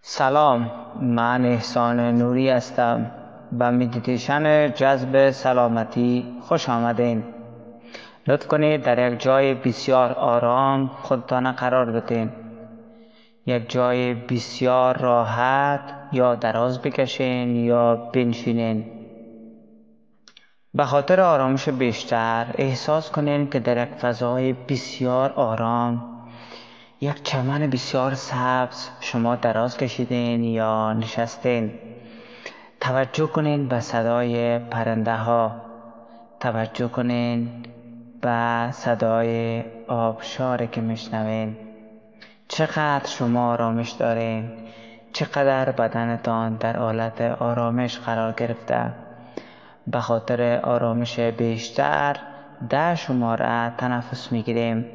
سلام، من احسان نوری هستم. به مدیتیشن جذب سلامتی خوش آمدین. لطف کنید در یک جای بسیار آرام خودتان قرار بدین. یک جای بسیار راحت، یا دراز بکشین یا بنشینین. به خاطر آرامش بیشتر احساس کنین که در یک فضای بسیار آرام، یک چمن بسیار سبز شما دراز کشیدین یا نشستین. توجه کنین به صدای پرنده ها، توجه کنین به صدای آبشاری که میشنوین. چقدر شما آرامش دارین، چقدر بدنتان در حالت آرامش قرار گرفته. به خاطر آرامش بیشتر در شماره تنفس میگیریم.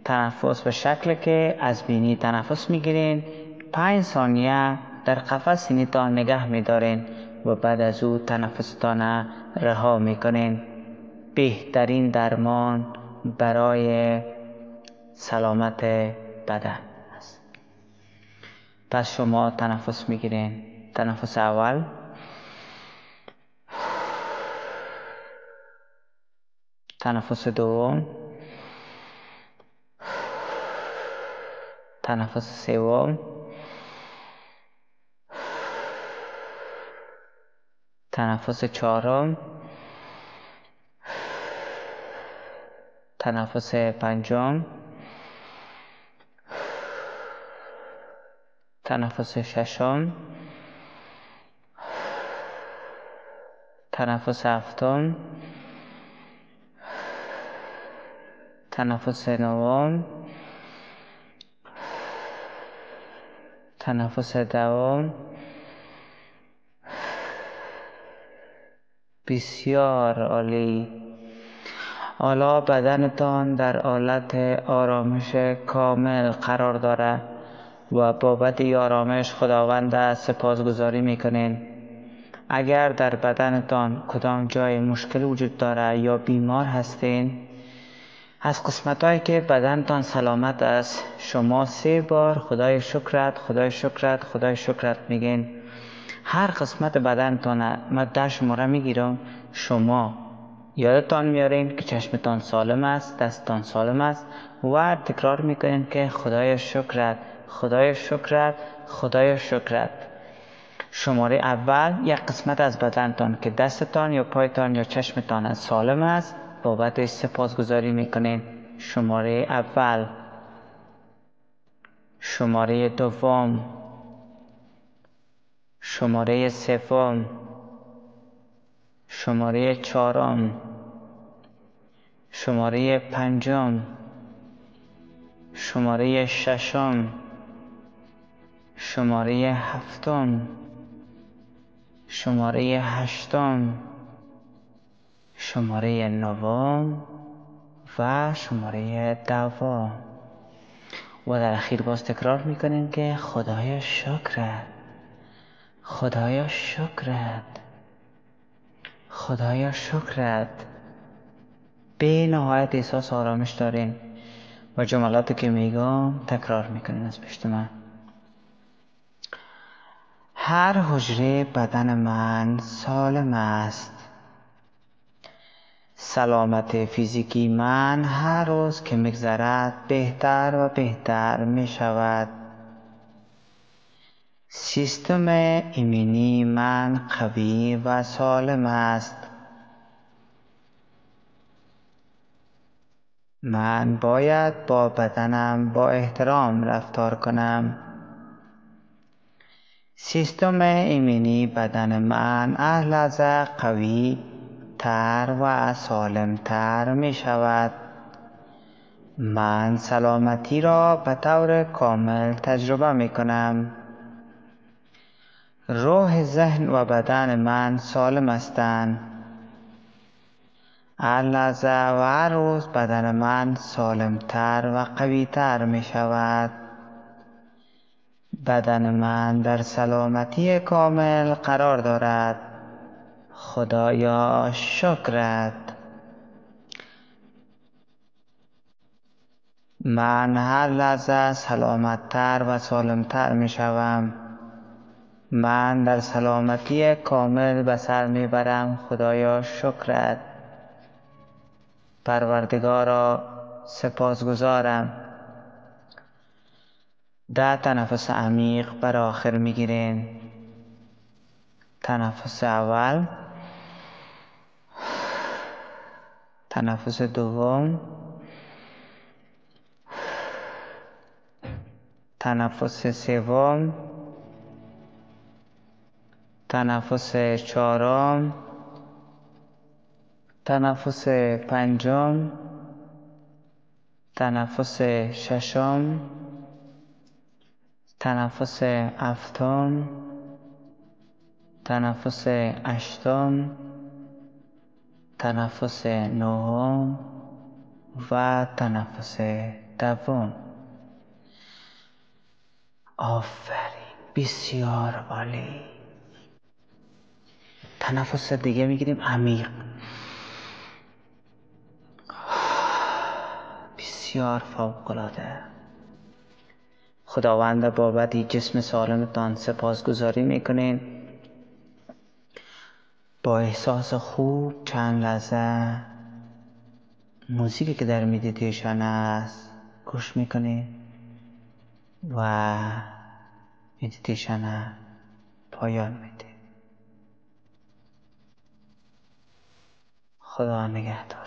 تنفس به شکل که از بینی تنفس میگیرین، 5 ثانیه در قفس سینیتان نگه میدارین و بعد از او تنفستان رها میکنین. بهترین درمان برای سلامت بدن است. پس شما تنفس میگیرین. تنفس اول، تنفس دوم، تنفس سوم، تنفس چهارم، تنفس پنجم، تنفس ششم، تنفس هفتم، تنفس نهم، تنفس دهم. بسیار عالی. حالا بدنتان در حالت آرامش کامل قرار داره و بابت آرامش خداوند سپاسگزاری میکنین. اگر در بدنتان کدام جای مشکل وجود داره یا بیمار هستین، از قسمتایی که بدنتان سلامت است شما 3 بار خدای شکرت، خدای شکرت، خدای شکرت میگین. هر قسمت بدنتان من در شماره میگیرم. شما یادتان میارین که چشمتان سالم است، دستتان سالم است و تکرار میکنین که خدای شکرت، خدای شکرت، خدای شکرت. شماره اول، یک قسمت از بدنتان که دستتان یا پایتان یا چشمتان سالم است بابت سپاسگزاری میکنین. شماره اول. شماره دوم، شماره سوم، شماره چهارم، شماره پنجم، شماره ششم، شماره هفتم، شماره هشتم، شماره نهم و شماره دوم. و در اخیر باز تکرار میکنین که خدایا شکرت، خدایا شکرت، خدایا شکرت. به نهایت احساس آرامش دارین و جملاتی که میگم تکرار میکنین از پشت من. هر حجره بدن من سالم است. سلامت فیزیکی من هر روز که میگذرد بهتر و بهتر می شود. سیستم ایمنی من قوی و سالم است. من باید با بدنم با احترام رفتار کنم. سیستم ایمنی بدن من هر لحظه قوی تر و سالم تر می شود. من سلامتی را به طور کامل تجربه می کنم. روح، ذهن و بدن من سالم هستند. هر لحظه و هر روز بدن من سالم تر و قوی تر می شود. بدن من در سلامتی کامل قرار دارد. خدایا شکرت. من هر لحظه سلامت تر و سالم تر می شوم. من در سلامتی کامل به سر میبرم. خدایا شکرت. پروردگارا سپاسگزارم. 10 تنفس عمیق بر آخر میگیرین. تنفس اول، تنفس دوم، تنفس سوم، تنفس چهارم، تنفس پنجم، تنفس ششم، تنفس هفتم، تنفس هشتم، تنفس نهم و تنفس دوم. آفرین، بسیار عالی. تنفس دیگه میگیریم عمیق. بسیار فوق‌العاده. خداوند بابت جسم سالمتان سپاسگزاری میکنین. با احساس خوب چند لحظه موزیکی که در مدیتیشن است گوش میکنین و مدیتیشن پایان میده. خدا نگهدار.